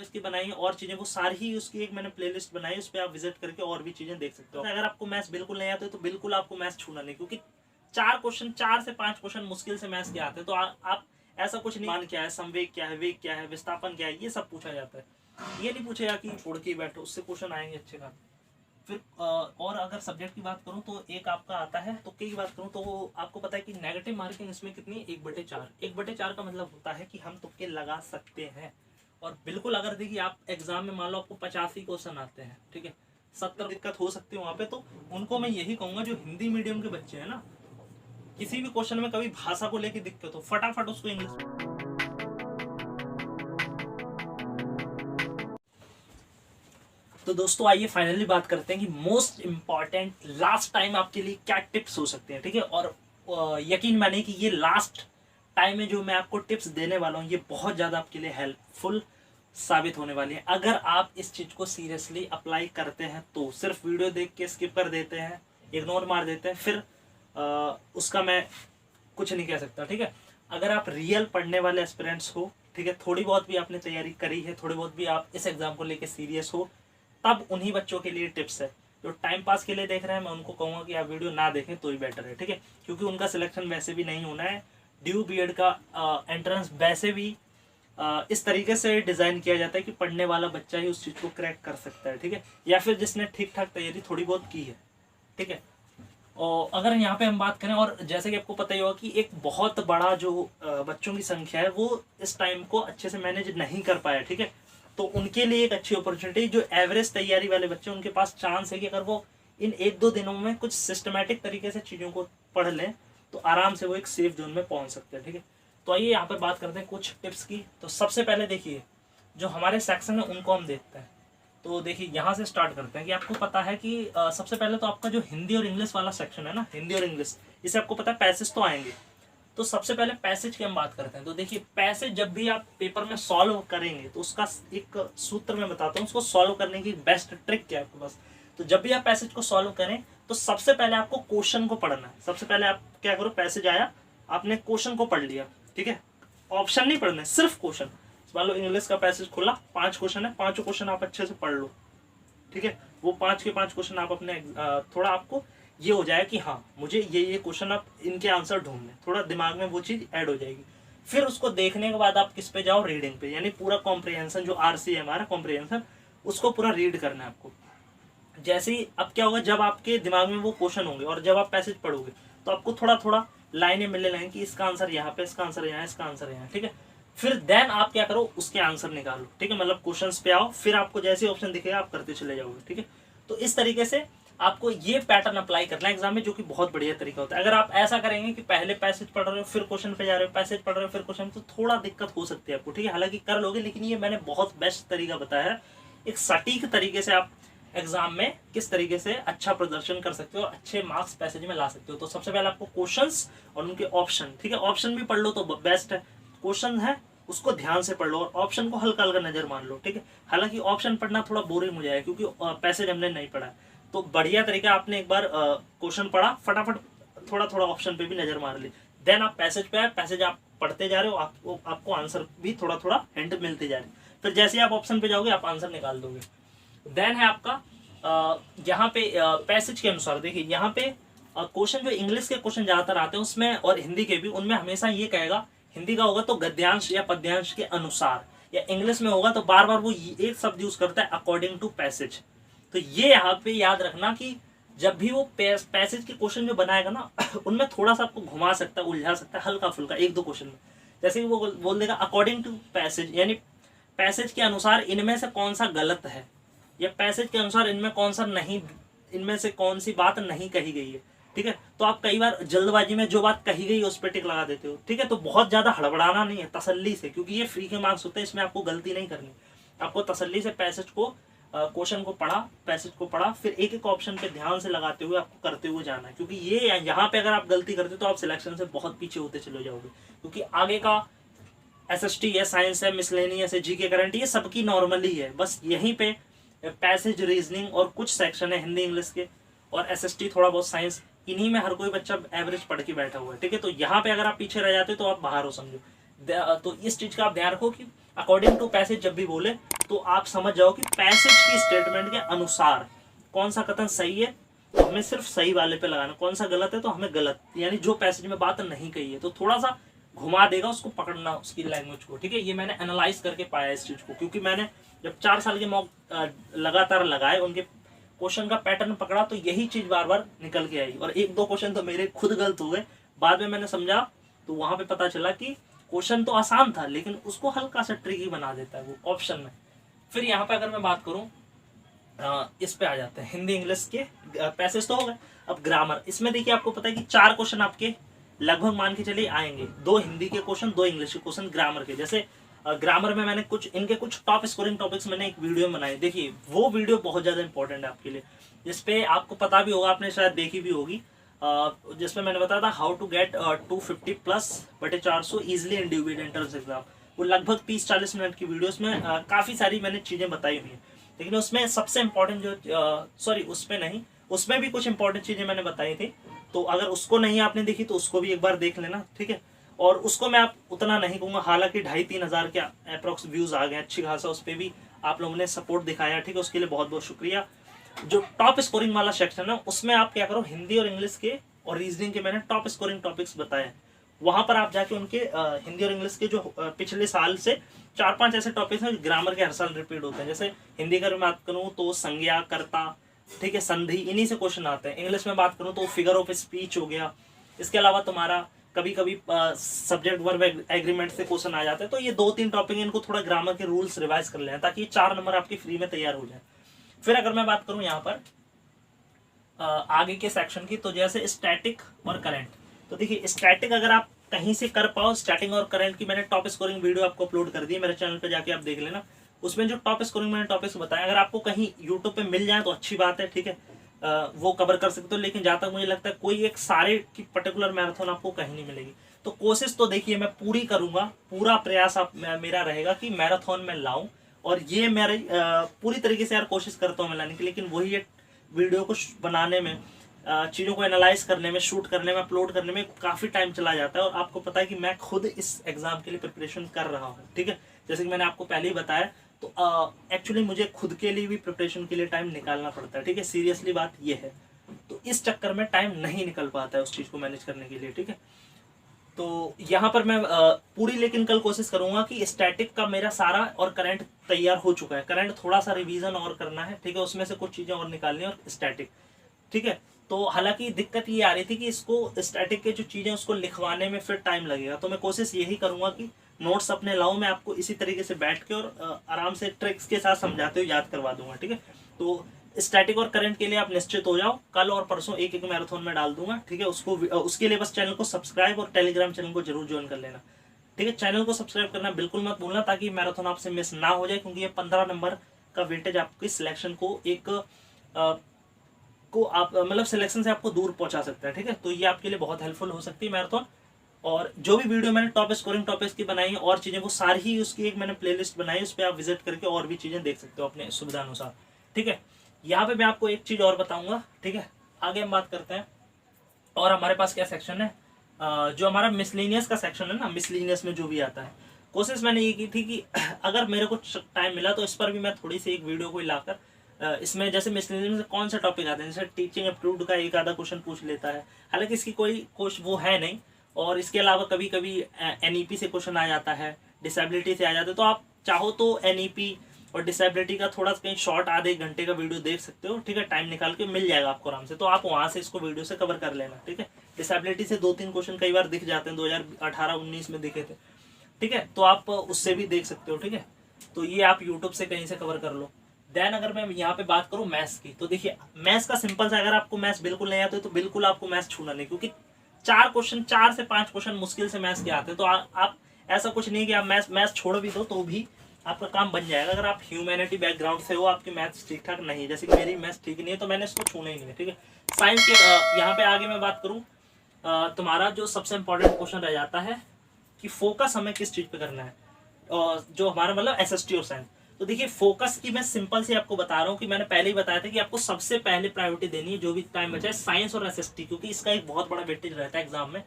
इसकी बनाई है और चीजें, वो सारी ही उसकी एक मैंने प्लेलिस्ट बनाई है, उस पर आप विजिट करके और भी चीजें देख सकते हो। अगर आपको मैथ्स बिल्कुल नहीं आते तो बिल्कुल आपको मैथ्स छूना नहीं, क्योंकि 4 से 5 क्वेश्चन मुश्किल से मैथ्स के आते हैं। तो आप ऐसा कुछ नहीं, मान क्या है, संवेग क्या है, वेग क्या है, विस्थापन क्या है, ये सब पूछा जाता है। ये नहीं पूछेगा कि उड़ के बैठो, उससे क्वेश्चन आएंगे अच्छे खासे। फिर और अगर सब्जेक्ट की बात करूं तो एक आपका आता है, तुक्के की बात करूं तो आपको पता है कि नेगेटिव मार्किंग इसमें कितनी, 1/4। 1/4 का मतलब होता है कि हम तुक्के लगा सकते हैं। और बिल्कुल अगर देखिए आप एग्जाम में मान लो आपको 85 क्वेश्चन आते हैं, ठीक है, 70 दिक्कत हो सकती है वहां पे, तो उनको मैं यही कहूंगा जो हिंदी मीडियम के बच्चे हैं ना, किसी भी क्वेश्चन में कभी भाषा को लेकर दिक्कत हो, फटाफट उसको इंग्लिश। तो दोस्तों आइए फाइनली बात करते हैं कि मोस्ट इंपॉर्टेंट लास्ट टाइम आपके लिए क्या टिप्स हो सकते हैं, ठीक है। और यकीन मानिए कि ये लास्ट टाइम में जो मैं आपको टिप्स देने वाला हूँ, ये बहुत ज़्यादा आपके लिए हेल्पफुल साबित होने वाली है। अगर आप इस चीज़ को सीरियसली अप्लाई करते हैं तो, सिर्फ वीडियो देख के स्किप कर देते हैं, इग्नोर मार देते हैं, फिर उसका मैं कुछ नहीं कह सकता, ठीक है। अगर आप रियल पढ़ने वाले एस्पिरेंट्स हो, ठीक है, थोड़ी बहुत भी आपने तैयारी करी है, थोड़ी बहुत भी आप इस एग्जाम को लेकर सीरियस हो, तब उन्हीं बच्चों के लिए टिप्स है। जो टाइम पास के लिए देख रहे हैं, मैं उनको कहूँगा कि आप वीडियो ना देखें तो ही बेटर है, ठीक है, क्योंकि उनका सिलेक्शन वैसे भी नहीं होना है। ड्यू बीएड का एंट्रेंस वैसे भी इस तरीके से डिज़ाइन किया जाता है कि पढ़ने वाला बच्चा ही उस चीज़ को क्रैक कर सकता है, ठीक है, या फिर जिसने ठीक ठाक तैयारी थोड़ी बहुत की है, ठीक है। और अगर यहाँ पे हम बात करें, और जैसे कि आपको पता ही होगा कि एक बहुत बड़ा जो बच्चों की संख्या है वो इस टाइम को अच्छे से मैनेज नहीं कर पाया, ठीक है। तो उनके लिए एक अच्छी अपॉर्चुनिटी, जो एवरेज तैयारी वाले बच्चे, उनके पास चांस है कि अगर वो इन 1-2 दिनों में कुछ सिस्टमैटिक तरीके से चीज़ों को पढ़ लें तो आराम से वो एक सेफ जोन में पहुंच सकते हैं, ठीक है। तो आइए यहाँ पर बात करते हैं कुछ टिप्स की। तो सबसे पहले देखिए, जो हमारे सेक्शन है उनको हम देखते हैं। तो देखिए यहाँ से स्टार्ट करते हैं कि आपको पता है कि सबसे पहले तो आपका जो हिंदी और इंग्लिश वाला सेक्शन है ना, हिंदी और इंग्लिश, इसे आपको पता है पैसेज तो आएंगे। तो सबसे पहले पैसेज की हम बात करते हैं। तो देखिए पैसेज जब भी आप पेपर में सॉल्व करेंगे तो उसका एक सूत्र मैं बताता हूँ, उसको सॉल्व करने की बेस्ट ट्रिक क्या है आपके पास। तो जब भी आप पैसेज को सॉल्व करें तो सबसे पहले आपको क्वेश्चन को पढ़ना है। सबसे पहले आप क्या करो, पैसेज आया, आपने क्वेश्चन को पढ़ लिया, ठीक है, ऑप्शन नहीं पढ़ना है, सिर्फ क्वेश्चन। मान लो इंग्लिश का पैसेज खुला, 5 क्वेश्चन है, 5 क्वेश्चन आप अच्छे से पढ़ लो, ठीक है। वो 5 के 5 क्वेश्चन आप अपने थोड़ा आपको ये हो जाए कि हाँ मुझे ये क्वेश्चन, आप इनके आंसर ढूंढने, थोड़ा दिमाग में वो चीज़ ऐड हो जाएगी। फिर उसको देखने के बाद आप किस पे जाओ, रीडिंग पे, यानी पूरा कॉम्प्रिहेंशन जो आरसी है हमारा कॉम्प्रिहेंशन, उसको पूरा रीड करना है आपको। जैसे ही अब क्या होगा, जब आपके दिमाग में वो क्वेश्चन होंगे और जब आप पैसेज पढ़ोगे तो आपको थोड़ा थोड़ा लाइनें मिलने लगेंगी कि इसका आंसर यहाँ पे, इसका आंसर यहाँ, इसका आंसर यहाँ, ठीक है। फिर देन आप क्या करो, उसके आंसर निकालो, ठीक है, मतलब क्वेश्चंस पे आओ, फिर आपको जैसे ऑप्शन दिखेगा आप करते चले जाओगे, ठीक है। तो इस तरीके से आपको ये पैटर्न अप्लाई करना है एग्जाम में, जो कि बहुत बढ़िया तरीका होता है। अगर आप ऐसा करेंगे कि पहले पैसेज पढ़ रहे हो फिर क्वेश्चन पे जा रहे हो, पैसेज पढ़ रहे हो फिर क्वेश्चन, तो थोड़ा दिक्कत हो सकती है आपको, ठीक है। हालांकि कर लोगे, लेकिन ये मैंने बहुत बेस्ट तरीका बताया है, एक सटीक तरीके से आप एग्जाम में किस तरीके से अच्छा प्रदर्शन कर सकते हो, अच्छे मार्क्स पैसेज में ला सकते हो। तो सबसे पहले आपको क्वेश्चंस और उनके ऑप्शन, ठीक है, ऑप्शन भी पढ़ लो तो बेस्ट है। क्वेश्चन है उसको ध्यान से पढ़ लो और ऑप्शन को हल्का हल्का नजर मान लो, ठीक है। हालांकि ऑप्शन पढ़ना थोड़ा बोरिंग हो जाएगा क्योंकि पैसेज हमने नहीं पढ़ा, तो बढ़िया तरीका आपने एक बार क्वेश्चन पढ़ा, फटाफट थोड़ा थोड़ा ऑप्शन पे भी नजर मार ली, देन आप पैसेज पे आए, पैसेज आप पढ़ते जा रहे हो, आपको आंसर भी थोड़ा थोड़ा हिंट मिलते जा रहे हैं। फिर जैसे ही आप ऑप्शन पे जाओगे आप आंसर निकाल दोगे। देन है आपका यहाँ पे पैसेज के अनुसार, देखिए यहाँ पे क्वेश्चन जो इंग्लिश के क्वेश्चन ज्यादातर आते हैं उसमें, और हिंदी के भी, उनमें हमेशा ये कहेगा, हिंदी का होगा तो गद्यांश या पद्यांश के अनुसार, या इंग्लिश में होगा तो बार बार वो एक शब्द यूज करता है, अकॉर्डिंग टू पैसेज। तो ये यहाँ पे याद रखना कि जब भी वो पैसेज के क्वेश्चन जो बनाएगा ना उनमें थोड़ा सा आपको घुमा सकता है, उलझा सकता है हल्का फुल्का 1-2 क्वेश्चन में। जैसे कि वो बोल देगा अकॉर्डिंग टू पैसेज, यानी पैसेज के अनुसार इनमें से कौन सा गलत है, या पैसेज के अनुसार इनमें कौन सा नहीं, इनमें से कौन सी बात नहीं कही गई है, ठीक है। तो आप कई बार जल्दबाजी में जो बात कही गई है उस पर टिक लगा देते हो, ठीक है। तो बहुत ज्यादा हड़बड़ाना नहीं है, तसल्ली से, क्योंकि ये फ्री के मार्क्स होते हैं, इसमें आपको गलती नहीं करनी। आपको तसल्ली से पैसेज को, क्वेश्चन को पढ़ा, पैसेज को पढ़ा, फिर एक एक ऑप्शन पे ध्यान से लगाते हुए आपको करते हुए जाना है, क्योंकि ये यहाँ पे अगर आप गलती करते तो आप सिलेक्शन से बहुत पीछे होते चले जाओगे। क्योंकि आगे का एसएसटी है, साइंस है, मिसलेनियस है, जीके करंट, ये सबकी नॉर्मली है, बस यहीं पे पैसेज, रीजनिंग और कुछ सेक्शन है हिंदी इंग्लिश के, और एसएसटी थोड़ा बहुत साइंस, इन्हीं में हर कोई बच्चा एवरेज पढ़ के बैठा हुआ है, ठीक है। तो यहाँ पे अगर आप पीछे रह जाते हो तो आप बाहर हो, समझो। तो इस चीज का आप ध्यान रखो कि अकॉर्डिंग टू पैसेज जब भी बोले तो आप समझ जाओ कि पैसेज की स्टेटमेंट के अनुसार कौन सा कथन सही है तो हमें सिर्फ सही वाले पे लगाना, कौन सा गलत है तो हमें गलत, यानी जो पैसेज में बात नहीं कही है तो थोड़ा सा घुमा देगा, उसको पकड़ना उसकी लैंग्वेज को, ठीक है। ये मैंने एनालाइज करके पाया इस चीज को, क्योंकि मैंने जब 4 साल के मॉक लगातार लगाए, उनके क्वेश्चन का पैटर्न पकड़ा तो यही चीज बार बार निकल के आई। और 1-2 क्वेश्चन तो मेरे खुद गलत हो गए, बाद में मैंने समझा तो वहां पे पता चला कि क्वेश्चन तो आसान था लेकिन उसको हल्का सा ट्रिकी बना देता है वो ऑप्शन में। फिर यहाँ पे अगर मैं बात करूं, इस पे आ जाते हैं हिंदी इंग्लिश के पैसेज तो हो गए। अब ग्रामर, इसमें देखिए आपको पता है कि 4 क्वेश्चन आपके लगभग मान के चलिए आएंगे, 2 हिंदी के क्वेश्चन, 2 इंग्लिश के क्वेश्चन ग्रामर के। जैसे ग्रामर में मैंने कुछ टॉप स्कोरिंग टॉपिक्स मैंने एक वीडियो में बनाए, देखिए वो वीडियो बहुत ज्यादा इंपॉर्टेंट है आपके लिए, जिसपे आपको पता भी होगा, आपने शायद देखी भी होगी, जिसमें मैंने बताया था how to get 250+/400 easily in ड्यूबिट एंट्रेंस एग्जाम। वो लगभग 30-40 मिनट की वीडियो, उसमें काफी सारी मैंने चीजें बताई हुई हैं, लेकिन उसमें सबसे इंपॉर्टेंट जो सॉरी उसमें नहीं, उसमें भी कुछ इंपॉर्टेंट चीजें मैंने बताई थी, तो अगर उसको नहीं आपने देखी तो उसको भी एक बार देख लेना, ठीक है। और उसको मैं आप उतना नहीं कहूंगा, हालांकि 2,500-3 हज़ार के अप्रोक्स व्यूज आ गए, अच्छी खासा उस पर भी आप लोगों ने सपोर्ट दिखाया, ठीक है, उसके लिए बहुत बहुत शुक्रिया। जो टॉप स्कोरिंग वाला सेक्शन है उसमें आप क्या करो, हिंदी और इंग्लिश के और रीजनिंग के मैंने टॉप स्कोरिंग टॉपिक्स बताए, वहां पर आप जाके उनके हिंदी और इंग्लिश के जो पिछले साल से 4-5 ऐसे टॉपिक्स हैं ग्रामर के हर साल रिपीट होते हैं। जैसे हिंदी का बात करूं तो संज्ञा, कर्ता, ठीक है, संधि, इन्हीं से क्वेश्चन आते हैं। इंग्लिश में बात करूं तो फिगर ऑफ स्पीच हो गया, इसके अलावा तुम्हारा कभी कभी सब्जेक्ट वर्ब एग्रीमेंट से क्वेश्चन आ जाते हैं। तो ये 2-3 टॉपिक इनको थोड़ा ग्रामर के रूल्स रिवाइज कर लें ताकि 4 नंबर आपके फ्री में तैयार हो जाए। फिर अगर मैं बात करूं यहाँ पर आगे के सेक्शन की, तो जैसे स्टैटिक और करंट, तो देखिए स्टैटिक अगर आप कहीं से कर पाओ, स्टैटिक और करंट की मैंने टॉप स्कोरिंग वीडियो आपको अपलोड कर दी है, मेरे चैनल पे जाके आप देख लेना। उसमें जो टॉप स्कोरिंग मैंने टॉपिक्स बताया, अगर आपको कहीं यूट्यूब पे मिल जाए तो अच्छी बात है, ठीक है, वो कवर कर सकते हो। लेकिन जहाँ तक मुझे लगता है कोई एक सारे की पर्टिकुलर मैराथन आपको कहीं नहीं मिलेगी। तो कोशिश तो देखिए मैं पूरी करूंगा, पूरा प्रयास मेरा रहेगा कि मैराथन में लाऊं, और ये मेरी पूरी तरीके से यार कोशिश करता हूँ मैं लाने की। लेकिन वही एक वीडियो को बनाने में, चीज़ों को एनालाइज करने में, शूट करने में, अपलोड करने में काफ़ी टाइम चला जाता है। और आपको पता है कि मैं खुद इस एग्जाम के लिए प्रिपरेशन कर रहा हूँ, ठीक है, जैसे कि मैंने आपको पहले ही बताया। तो एक्चुअली मुझे खुद के लिए भी प्रिपरेशन के लिए टाइम निकालना पड़ता है, ठीक है, सीरियसली बात ये है। तो इस चक्कर में टाइम नहीं निकल पाता है उस चीज़ को मैनेज करने के लिए, ठीक है। तो यहाँ पर मैं पूरी लेकिन कल कोशिश करूंगा कि स्टैटिक का मेरा सारा और करंट तैयार हो चुका है, करंट थोड़ा सा रिवीजन और करना है, ठीक है, उसमें से कुछ चीज़ें और निकालनी है, और स्टैटिक, ठीक है। तो हालांकि दिक्कत ये आ रही थी कि इसको स्टैटिक के जो चीज़ें उसको लिखवाने में फिर टाइम लगेगा, तो मैं कोशिश यही करूंगा कि नोट्स अपने लाऊं, मैं आपको इसी तरीके से बैठ के और आराम से ट्रिक्स के साथ समझाते हुए याद करवा दूंगा, ठीक है। तो स्टैटिक और करंट के लिए आप निश्चित हो जाओ, कल और परसों एक मैराथन में डाल दूंगा, ठीक है। उसके लिए बस चैनल को सब्सक्राइब और टेलीग्राम चैनल को जरूर ज्वाइन कर लेना, ठीक है। चैनल को सब्सक्राइब करना बिल्कुल मत भूलना ताकि मैराथन आपसे मिस ना हो जाए, क्योंकि ये 15 नंबर का वेटेज आपकी सिलेक्शन को आप मतलब सिलेक्शन से आपको दूर पहुंचा सकता है, ठीक है। तो ये आपके लिए बहुत हेल्पफुल हो सकती है मैराथन। और जो भी वीडियो मैंने टॉप स्कोरिंग टॉपिक्स की बनाई है और चीज़ें, वो सारी ही उसकी एक मैंने प्लेलिस्ट बनाई है, उस पर आप विजिट करके और भी चीज़ें देख सकते हो अपने सुविधा अनुसार, ठीक है। यहाँ पे मैं आपको एक चीज़ और बताऊंगा, ठीक है। आगे हम बात करते हैं, और हमारे पास क्या सेक्शन है, जो हमारा मिसलेनियस का सेक्शन है ना, मिसलेनियस में जो भी आता है, कोशिश मैंने ये की थी कि अगर मेरे को टाइम मिला तो इस पर भी मैं थोड़ी सी एक वीडियो को लाकर इसमें, जैसे मिसलेनियस में कौन से टॉपिक आते हैं, जैसे टीचिंग एप्टीट्यूड का एक आधा क्वेश्चन पूछ लेता है, हालांकि इसकी कोई वो है नहीं, और इसके अलावा कभी कभी एनईपी से क्वेश्चन आ जाता है, डिसेबिलिटी से आ जाता है। तो आप चाहो तो एनईपी और डिसेबिलिटी का थोड़ा कहीं शॉर्ट आधे 1 घंटे का वीडियो देख सकते हो, ठीक है, टाइम निकाल के मिल जाएगा आपको आराम से, तो आप वहां से इसको वीडियो से कवर कर लेना, ठीक है। डिसेबिलिटी से 2-3 क्वेश्चन कई बार दिख जाते हैं, 2018-19 में दिखे थे, ठीक है, तो आप उससे भी देख सकते हो, ठीक है। तो ये आप यूट्यूब से कहीं से कवर कर लो। देन अगर मैं यहाँ पे बात करूँ मैथ्स की, तो देखिए मैथ्स का सिंपल सा, अगर आपको मैथ्स बिल्कुल नहीं आते तो बिल्कुल आपको मैथ्स छूना नहीं, क्योंकि 4 से 5 क्वेश्चन मुश्किल से मैथ्स के आते हैं। तो आप ऐसा कुछ नहीं कि आप मैथ्स छोड़ भी दो तो भी आपका काम बन जाएगा। अगर आप ह्यूमैनिटी बैकग्राउंड से हो, आपकी मैथ्स ठीक ठाक नहीं है, जैसे कि मेरी मैथ्स ठीक नहीं है, तो मैंने इसको छूना ही नहीं है, ठीक है। साइंस के यहाँ पे आगे मैं बात करूँ, तुम्हारा जो सबसे इंपॉर्टेंट क्वेश्चन रह जाता है कि फोकस हमें किस चीज़ पे करना है, जो हमारा मतलब एसएसटी और साइंस। तो देखिए फोकस की मैं सिंपल से आपको बता रहा हूँ कि मैंने पहले ही बताया था कि आपको सबसे पहले प्रायोरिटी देनी है, जो भी टाइम बचा है, साइंस और एसएसटी, क्योंकि इसका एक बहुत बड़ा वेटेज रहता है एग्जाम में।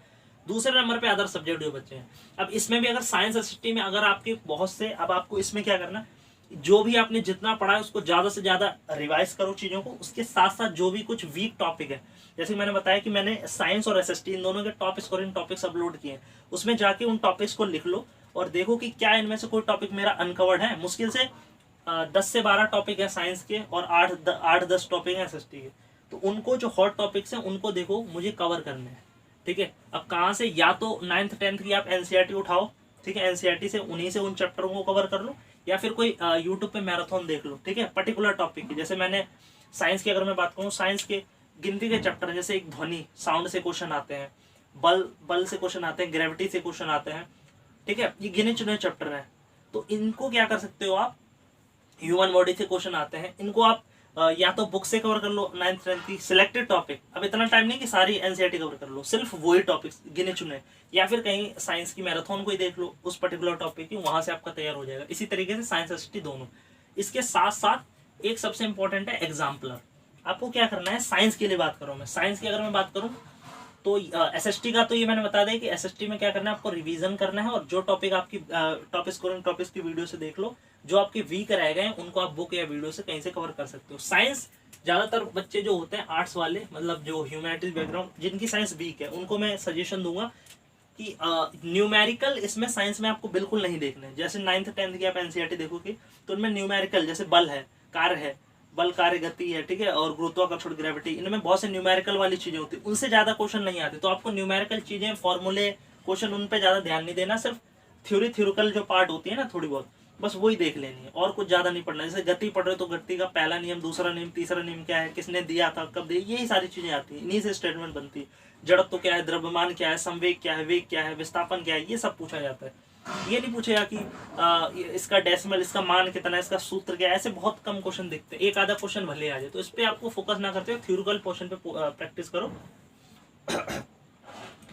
दूसरे नंबर पे अदर सब्जेक्ट जो बच्चे हैं। अब इसमें भी अगर साइंस एसएसटी में अगर आपके बहुत से, अब आपको इसमें क्या करना, जो भी आपने जितना पढ़ा है उसको ज़्यादा से ज़्यादा रिवाइज करो चीज़ों को। उसके साथ साथ जो भी कुछ वीक टॉपिक है, जैसे मैंने बताया कि मैंने साइंस और एसएसटी इन दोनों के टॉप स्कोरिंग टॉपिक्स अपलोड किए हैं, उसमें जाके उन टॉपिक्स को लिख लो और देखो कि क्या इनमें से कोई टॉपिक मेरा अनकवर्ड है। मुश्किल से 10 से 12 टॉपिक है साइंस के और 8-10 टॉपिक है एसएसटी के। तो उनको जो हॉट टॉपिक्स हैं उनको देखो, मुझे कवर करने हैं, ठीक है। अब कहाँ से, या तो 9th 10th की आप एनसीईआरटी उठाओ, ठीक है, एनसीईआरटी से उन्हीं से उन चैप्टरों को कवर कर लो, या फिर कोई यूट्यूब पे मैराथन देख लो, ठीक है, पर्टिकुलर टॉपिक की। जैसे मैंने साइंस की अगर मैं बात करूँ, साइंस के गिनती के चैप्टर हैं, जैसे एक ध्वनि साउंड से क्वेश्चन आते हैं, बल से क्वेश्चन आते हैं, ग्रेविटी से क्वेश्चन आते हैं, ठीक है, ये गिने चुने चैप्टर हैं। तो इनको क्या कर सकते हो आप, ह्यूमन बॉडी से क्वेश्चन आते हैं, इनको आप या तो बुक से कवर कर लो 9th 10th की सिलेक्टेड टॉपिक। अब इतना टाइम नहीं कि सारी एनसीईआरटी कवर कर लो, सिर्फ वही टॉपिक्स गिने चुने, या फिर कहीं साइंस की मैराथन को ही देख लो उस पर्टिकुलर टॉपिक की, वहां से आपका तैयार हो जाएगा। इसी तरीके से साइंस एसएसटी दोनों। इसके साथ साथ एक सबसे इंपॉर्टेंट है एग्जाम्पलर। आपको क्या करना है, साइंस के लिए बात करूँ मैं, साइंस की अगर मैं बात करूँ तो एसएसटी का तो ये मैंने बता दिया कि एसएसटी में क्या करना है, आपको रिवीजन करना है, और जो टॉपिक आपकी टॉप स्कोरिंग टॉपिक्स की वीडियो से देख लो, जो आपके वीक रह गए उनको आप बुक या वीडियो से कहीं से कवर कर सकते हो। साइंस ज्यादातर बच्चे जो होते हैं आर्ट्स वाले, मतलब जो ह्यूमैनिटीज बैकग्राउंड जिनकी साइंस वीक है, उनको मैं सजेशन दूंगा कि न्यूमेरिकल इसमें साइंस में आपको बिल्कुल नहीं देखना है। जैसे 9th 10th की आप एनसीईआरटी देखोगे तो उनमें न्यूमेरिकल, जैसे बल है, कार्य है, बल कार्य गति है, ठीक है, और गुरुत्वाकर्षण ग्रेविटी, इनमें बहुत से न्यूमेरिकल वाली चीजें होती है, उनसे ज्यादा क्वेश्चन नहीं आते। तो आपको न्यूमेरिकल चीजें, फॉर्मूले, क्वेश्चन, उन पे ज्यादा ध्यान नहीं देना, सिर्फ थ्योरिकल जो पार्ट होती है ना थोड़ी बहुत, बस वही देख लेनी है, और कुछ ज्यादा नहीं पढ़ना। जैसे गति पढ़ रहे तो गति का पहला नियम, दूसरा नियम, तीसरा नियम क्या है, किसने दिया था, कब दिया, यही सारी चीजें आती है, इन्हीं से स्टेटमेंट बनती है। जड़त्व क्या है, द्रव्यमान क्या है, संवेग क्या है, वेग क्या है, विस्थापन क्या है, ये सब पूछा जाता है। ये नहीं पूछेगा कि इसका डेसिमल, इसका मान कितना है, इसका सूत्र क्या है, ऐसे बहुत कम क्वेश्चन दिखते हैं, एक आधा क्वेश्चन भले आ जाए। तो इस पे आपको फोकस ना करते हुए थ्योरिकल पोर्शन पे प्रैक्टिस करो।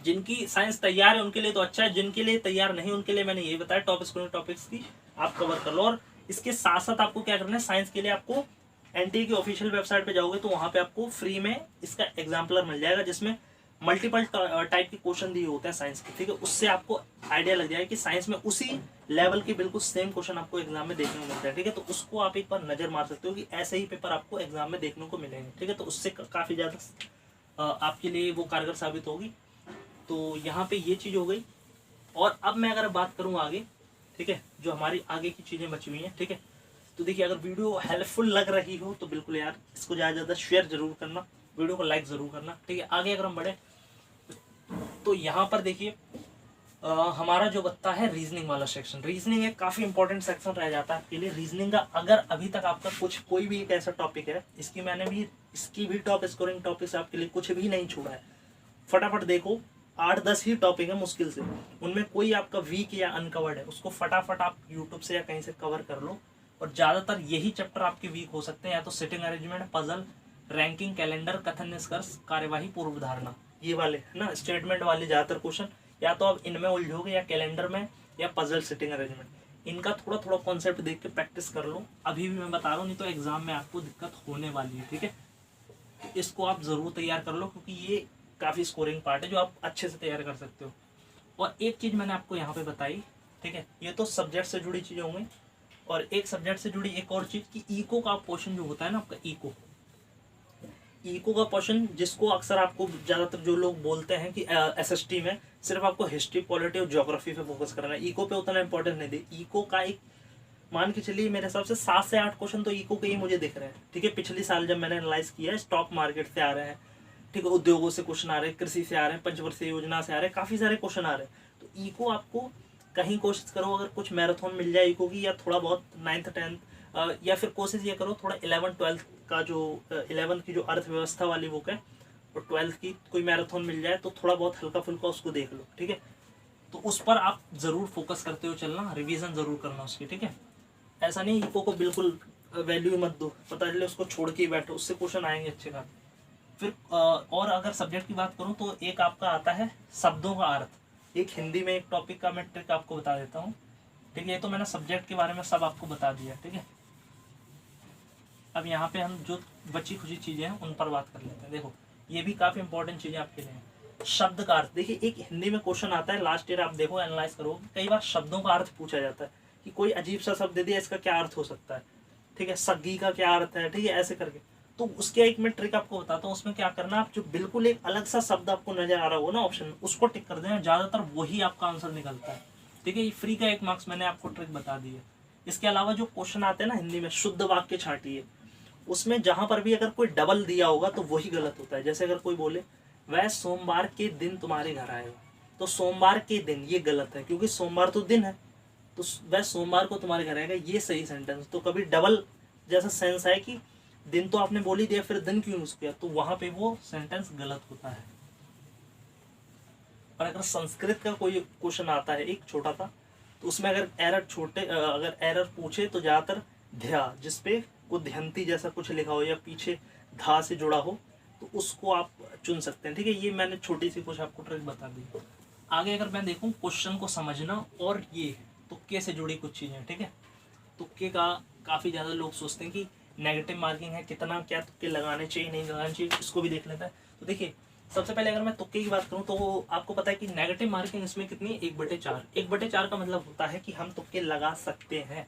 जिनकी साइंस तैयार है उनके लिए तो अच्छा है, जिनके लिए तैयार नहीं उनके लिए मैंने ये बताया टॉप स्कोरिंग टॉपिक्स की आप कवर कर लो। और इसके साथ साथ आपको क्या करना है, साइंस के लिए आपको एनटीए की ऑफिशियल वेबसाइट पे जाओगे तो वहां पे आपको फ्री में इसका एग्जाम्पलर मिल जाएगा, जिसमें मल्टीपल टाइप के क्वेश्चन दिए होते हैं साइंस के, ठीक है। उससे आपको आइडिया लग जाएगा कि साइंस में उसी लेवल के बिल्कुल सेम क्वेश्चन आपको एग्जाम में देखने को मिलता है, ठीक है। तो उसको आप एक बार नजर मार सकते हो कि ऐसे ही पेपर आपको एग्जाम में देखने को मिलेंगे, ठीक है। तो उससे काफी ज्यादा आपके लिए वो कारगर साबित होगी। तो यहाँ पे ये चीज हो गई। और अब मैं अगर बात करूँ आगे, ठीक है, जो हमारी आगे की चीजें बची हुई हैं, ठीक है। तो देखिए, अगर वीडियो हेल्पफुल लग रही हो तो बिल्कुल यार इसको ज़्यादा ज़्यादा शेयर जरूर करना, वीडियो को लाइक जरूर करना, ठीक है। आगे अगर हम बढ़े तो यहाँ पर देखिए हमारा जो बचता है रीजनिंग वाला सेक्शन। रीजनिंग एक काफ़ी इंपॉर्टेंट सेक्शन रह जाता है आपके लिए। रीजनिंग का अगर अभी तक आपका कोई भी एक ऐसा टॉपिक है, इसकी भी टॉप स्कोरिंग टॉपिक्स आपके लिए कुछ भी नहीं छोड़ा है, फटाफट देखो। 8-10 ही टॉपिक है मुश्किल से, उनमें कोई आपका वीक या अनकवर्ड है, उसको फटाफट आप यूट्यूब से या कहीं से कवर कर लो। और ज़्यादातर यही चैप्टर आपके वीक हो सकते हैं, या तो sitting arrangement, puzzle, ranking, calendar, कथन निष्कर्ष, कार्यवाही, पूर्व धारणा, ये वाले है ना, स्टेटमेंट वाले ज़्यादातर क्वेश्चन, या तो आप इनमें उलझोगे या कैलेंडर में या पजल, सिटिंग अरेंजमेंट। इनका थोड़ा थोड़ा कॉन्सेप्ट देख के प्रैक्टिस कर लो, अभी भी मैं बता रहा हूँ, नहीं तो एग्जाम में आपको दिक्कत होने वाली है, ठीक है। इसको आप ज़रूर तैयार कर लो, क्योंकि ये काफ़ी स्कोरिंग पार्ट है जो आप अच्छे से तैयार कर सकते हो। और एक चीज़ मैंने आपको यहाँ पे बताई, ठीक है, ये तो सब्जेक्ट से जुड़ी चीज़ें होंगी। और एक सब्जेक्ट से जुड़ी एक और चीज़ कि इको का पोर्शन जो होता है ना आपका, इको का पोर्शन, जिसको अक्सर आपको ज़्यादातर जो लोग बोलते हैं कि एसएसटी में सिर्फ आपको हिस्ट्री, पॉलिटी और ज्योग्राफी पे फोकस करना है, इको पे उतना इंपॉर्टेंस नहीं दे। इको का एक मान के चलिए मेरे हिसाब से 7 से 8 क्वेश्चन तो इको के ही मुझे दिख रहे हैं, ठीक है। पिछले साल जब मैंने एनालाइज किया है, स्टॉक मार्केट से आ रहे हैं, ठीक है, उद्योगों से क्वेश्चन आ रहे हैं, कृषि से आ रहे हैं, पंचवर्षीय योजना से आ रहे हैं, काफ़ी सारे क्वेश्चन आ रहे हैं। तो इको आपको कहीं कोशिश करो, अगर कुछ मैराथन मिल जाए इको की, या थोड़ा बहुत 9th 10th, या फिर कोशिश ये करो थोड़ा 11th 12th का जो 11th की जो अर्थव्यवस्था वाली बुक है और 12th की कोई मैराथन मिल जाए तो थोड़ा बहुत हल्का फुल्का उसको देख लो, ठीक है। तो उस पर आप ज़रूर फोकस करते हो चलना, रिवीजन ज़रूर करना उसकी, ठीक है। ऐसा नहीं इको को बिल्कुल वैल्यू मत दो, पता चले उसको छोड़ के ही बैठो, उससे क्वेश्चन आएंगे अच्छे खासे। फिर और अगर सब्जेक्ट की बात करूँ तो एक आपका आता है शब्दों का अर्थ। एक हिंदी में एक टॉपिक का मैं ट्रिक आपको बता देता हूँ, ठीक है। ये तो मैंने सब्जेक्ट के बारे में सब आपको बता दिया, ठीक है। अब यहाँ पे हम जो बची खुची चीज़ें हैं उन पर बात कर लेते हैं। देखो, ये भी काफ़ी इंपॉर्टेंट चीज़ें आपके लिए। शब्द का अर्थ, देखिए एक हिंदी में क्वेश्चन आता है, लास्ट ईयर आप देखो एनालाइज करो, कई बार शब्दों का अर्थ पूछा जाता है कि कोई अजीब सा शब्द दे दिया, इसका क्या अर्थ हो सकता है, ठीक है, सग्गी का क्या अर्थ है, ठीक है, ऐसे करके। तो उसके एक मैं ट्रिक आपको बताता हूँ, उसमें क्या करना, आप जो बिल्कुल एक अलग सा शब्द आपको नजर आ रहा हो ना ऑप्शन, उसको टिक कर देना, ज्यादातर वही आपका आंसर निकलता है, ठीक है। ये फ्री का 1 मार्क्स मैंने आपको ट्रिक बता दी है। इसके अलावा जो क्वेश्चन आते हैं ना हिंदी में, शुद्ध वाक्य छांटिए, उसमें जहां पर भी अगर कोई डबल दिया होगा तो वही गलत होता है। जैसे अगर कोई बोले वह सोमवार के दिन तुम्हारे घर आएगा, तो सोमवार के दिन, ये गलत है, क्योंकि सोमवार तो दिन है, तो वह सोमवार को तुम्हारे घर आएगा, ये सही सेंटेंस। तो कभी डबल जैसा सेंस है कि दिन तो आपने बोल ही दिया, फिर दिन क्यों यूज किया, तो वहां पे वो सेंटेंस गलत होता है। और अगर संस्कृत का कोई क्वेश्चन आता है एक छोटा सा, तो उसमें अगर एरर पूछे तो ज्यादातर ध्या, जिसपे उद्यंती जैसा कुछ लिखा हो या पीछे धा से जुड़ा हो, तो उसको आप चुन सकते हैं, ठीक है। ये मैंने छोटी सी कुछ आपको ट्रिक बता दी। आगे अगर मैं देखूं क्वेश्चन को समझना और ये तुक्के से जुड़ी कुछ चीजें, ठीक है। तुक्के का काफी ज्यादा लोग सोचते हैं कि नेगेटिव मार्किंग है, कितना क्या तुक्के लगाने चाहिए नहीं लगाने चाहिए, इसको भी देख लेता है। तो देखिए सबसे पहले अगर मैं तुक्के की बात करूं तो आपको पता है कि नेगेटिव मार्किंग इसमें कितनी, 1/4। 1/4 का मतलब होता है कि हम तुक्के लगा सकते हैं।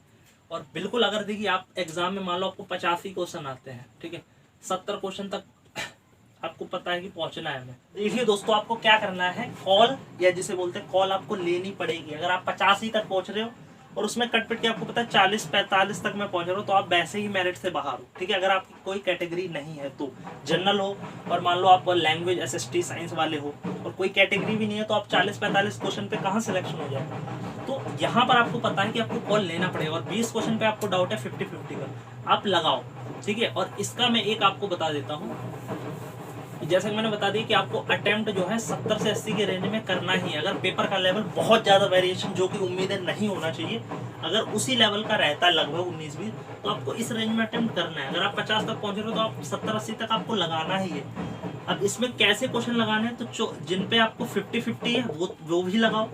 और बिल्कुल अगर देखिए आप एग्जाम में मान लो आपको 85 क्वेश्चन आते हैं, ठीक है, 70 क्वेश्चन तक आपको पता है कि पहुंचना है हमें। देखिए दोस्तों, आपको क्या करना है, कॉल या जिसे बोलते हैं कॉल आपको लेनी पड़ेगी। अगर आप 85 तक पहुंच रहे हो और उसमें कट पिट के आपको पता है 40-45 तक मैं पहुंच रहा हूँ, तो आप वैसे ही मेरिट से बाहर हो, ठीक है। अगर आपकी कोई कैटेगरी नहीं है तो, जनरल हो और मान लो आप लैंग्वेज SST साइंस वाले हो और कोई कैटेगरी भी नहीं है, तो आप 40-45 क्वेश्चन पे कहाँ सिलेक्शन हो जाएगा। तो यहाँ पर आपको पता है कि आपको कॉल लेना पड़ेगा, और 20 क्वेश्चन पे आपको डाउट है 50-50 का, आप लगाओ, ठीक है। और इसका मैं एक आपको बता देता हूँ, जैसे कि मैंने बता दिया कि आपको अटेम्प्ट जो है 70 से 80 के रेंज में करना ही है। अगर पेपर का लेवल बहुत ज्यादा वेरिएशन, जो कि उम्मीदें नहीं होना चाहिए, अगर उसी लेवल का रहता है लगभग 19-20, तो आपको इस रेंज में अटेम्प्ट करना है। अगर आप 50 तक पहुंच रहे हो तो आप 70-80 तक आपको लगाना ही है। अब इसमें कैसे क्वेश्चन लगाने हैं, तो जिन पे आपको 50-50 है वो भी लगाओ,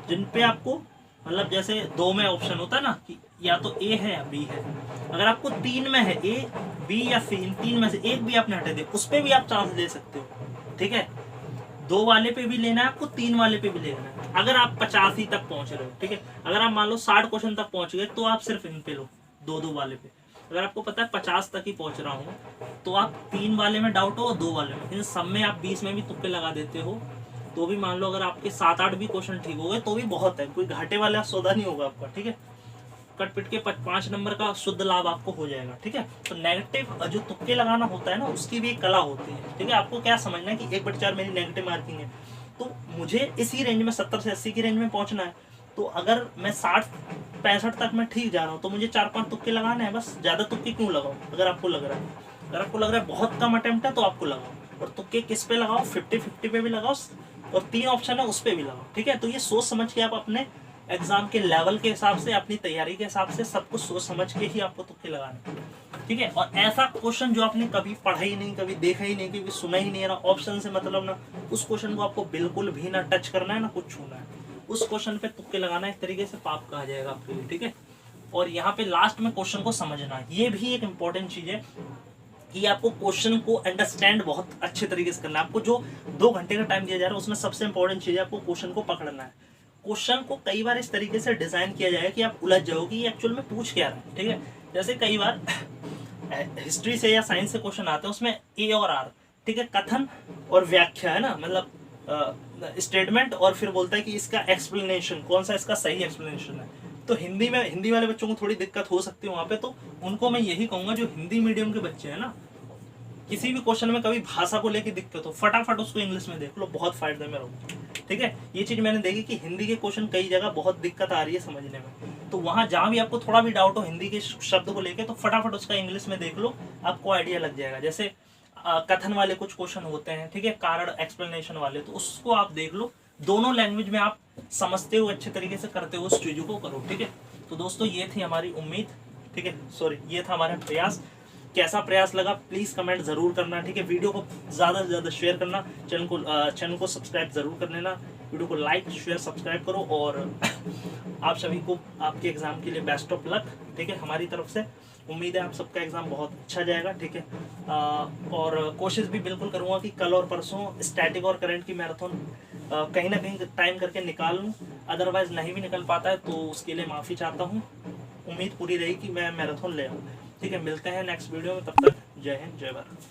जिन पे आपको मतलब जैसे 2 में ऑप्शन होता है ना कि या तो A है या B है, अगर आपको 3 में है A, B या C, इन 3 में से एक भी आपने हटा दिया, उस पे भी आप चांस ले सकते हो, ठीक है। 2 वाले पे भी लेना है आपको, 3 वाले पे भी लेना है। अगर आप 85 तक पहुंच रहे हो, ठीक है, अगर आप मान लो 60 क्वेश्चन तक पहुंच गए, तो आप सिर्फ इन पे लो, 2-2 वाले पे। अगर आपको पता है 50 तक ही पहुंच रहा हूँ, तो आप 3 वाले में डाउट हो और 2 वाले में, इन सब में आप 20 में भी तुक्के लगा देते हो, तो भी मान लो अगर आपके 7-8 भी क्वेश्चन ठीक हो गए तो भी बहुत है, कोई घाटे वाला सौदा नहीं होगा आपका, ठीक है। कट पिट के 5 नंबर का शुद्ध लाभ आपको हो जाएगा, ठीक है। तो नेगेटिव जो तुक्के लगाना होता है ना, उसकी भी एक कला होती है, ठीक है। आपको क्या समझना है कि 1/4 मेरी नेगेटिव मार्किंग है, तो मुझे इसी रेंज में 70 से 80 की रेंज में पहुंचना है। तो अगर मैं 60-65 तक मैं ठीक जा रहा हूँ, तो मुझे 4-5 तुक्के लगाने हैं बस। ज्यादा तुक्के क्यों लगाओ, अगर आपको लग रहा है, अगर आपको लग रहा है बहुत कम अटेम्प्ट है, तो आपको लगाओ। और तुक्के किस पे लगाओ, 50-50 पे भी लगाओ, और 3 ऑप्शन है उस पे भी लगाओ, ठीक है। तो ये सोच समझ के आप अपने एग्जाम के लेवल के हिसाब से, अपनी तैयारी के हिसाब से सब कुछ सोच समझ के ही आपको तुक्के लगाने, ठीक है। और ऐसा क्वेश्चन जो आपने कभी पढ़ा ही नहीं, कभी देखा ही नहीं, कभी सुना ही नहीं है ना, ऑप्शन से मतलब ना, उस क्वेश्चन को आपको बिल्कुल भी ना टच करना है ना कुछ छूना है, उस क्वेश्चन पे तुक्के लगाना एक तरीके से पाप कहा जाएगा आपके लिए, ठीक है। और यहाँ पे लास्ट में क्वेश्चन को समझना, ये भी एक इंपॉर्टेंट चीज है कि आपको क्वेश्चन को अंडरस्टैंड बहुत अच्छे तरीके से करना है। आपको जो 2 घंटे का टाइम दिया जा रहा है, उसमें सबसे इंपॉर्टेंट चीज है आपको क्वेश्चन को पकड़ना है। क्वेश्चन को कई बार इस तरीके से डिजाइन किया जाए कि आप उलझ जाओ कि ये एक्चुअल में पूछ क्या रहा है, ठीक है। जैसे कई बार हिस्ट्री से या साइंस से क्वेश्चन आते हैं, उसमें A और R, ठीक है, कथन और व्याख्या है ना, मतलब स्टेटमेंट, और फिर बोलता है कि इसका एक्सप्लेनेशन कौन सा इसका सही एक्सप्लेनेशन है। तो हिंदी में, हिंदी वाले बच्चों को थोड़ी दिक्कत हो सकती है वहां पे, तो उनको मैं यही कहूंगा, जो हिंदी मीडियम के बच्चे हैं ना, किसी भी क्वेश्चन में कभी भाषा को लेके दिक्कत हो, फटाफट उसको इंग्लिश में देख लो, बहुत फायदे में रहो, ठीक है। ये चीज मैंने देखी कि हिंदी के क्वेश्चन कई जगह बहुत दिक्कत आ रही है समझने में, तो वहां जहां भी आपको थोड़ा भी डाउट हो हिंदी के शब्द को लेके, तो फटाफट उसका इंग्लिश में देख लो, आपको आइडिया लग जाएगा। जैसे कथन वाले कुछ क्वेश्चन होते हैं, ठीक है, कारण एक्सप्लेनेशन वाले, तो उसको आप देख लो, दोनों लैंग्वेज में आप समझते हुए अच्छे तरीके से करते हुए उस चीजों को करो, ठीक है। तो दोस्तों ये थी हमारी उम्मीद, ठीक है, सॉरी, ये था हमारा प्रयास। कैसा प्रयास लगा प्लीज कमेंट जरूर करना, ठीक है। वीडियो को ज्यादा से ज्यादा शेयर करना, चैनल को सब्सक्राइब जरूर कर लेना, वीडियो को लाइक शेयर सब्सक्राइब करो, और आप सभी को आपके एग्जाम के लिए बेस्ट ऑफ लक, ठीक है। हमारी तरफ से उम्मीद है आप सबका एग्जाम बहुत अच्छा जाएगा, ठीक है। और कोशिश भी बिल्कुल करूंगा कि कल और परसों स्टैटिक और करंट की मैराथन कहीं ना कहीं टाइम करके निकाल लूँ। अदरवाइज नहीं भी निकल पाता है तो उसके लिए माफ़ी चाहता हूँ। उम्मीद पूरी रही कि मैं मैराथन ले आऊँ। ठीक है, मिलते हैं नेक्स्ट वीडियो में, तब तक जय हिंद जय भारत।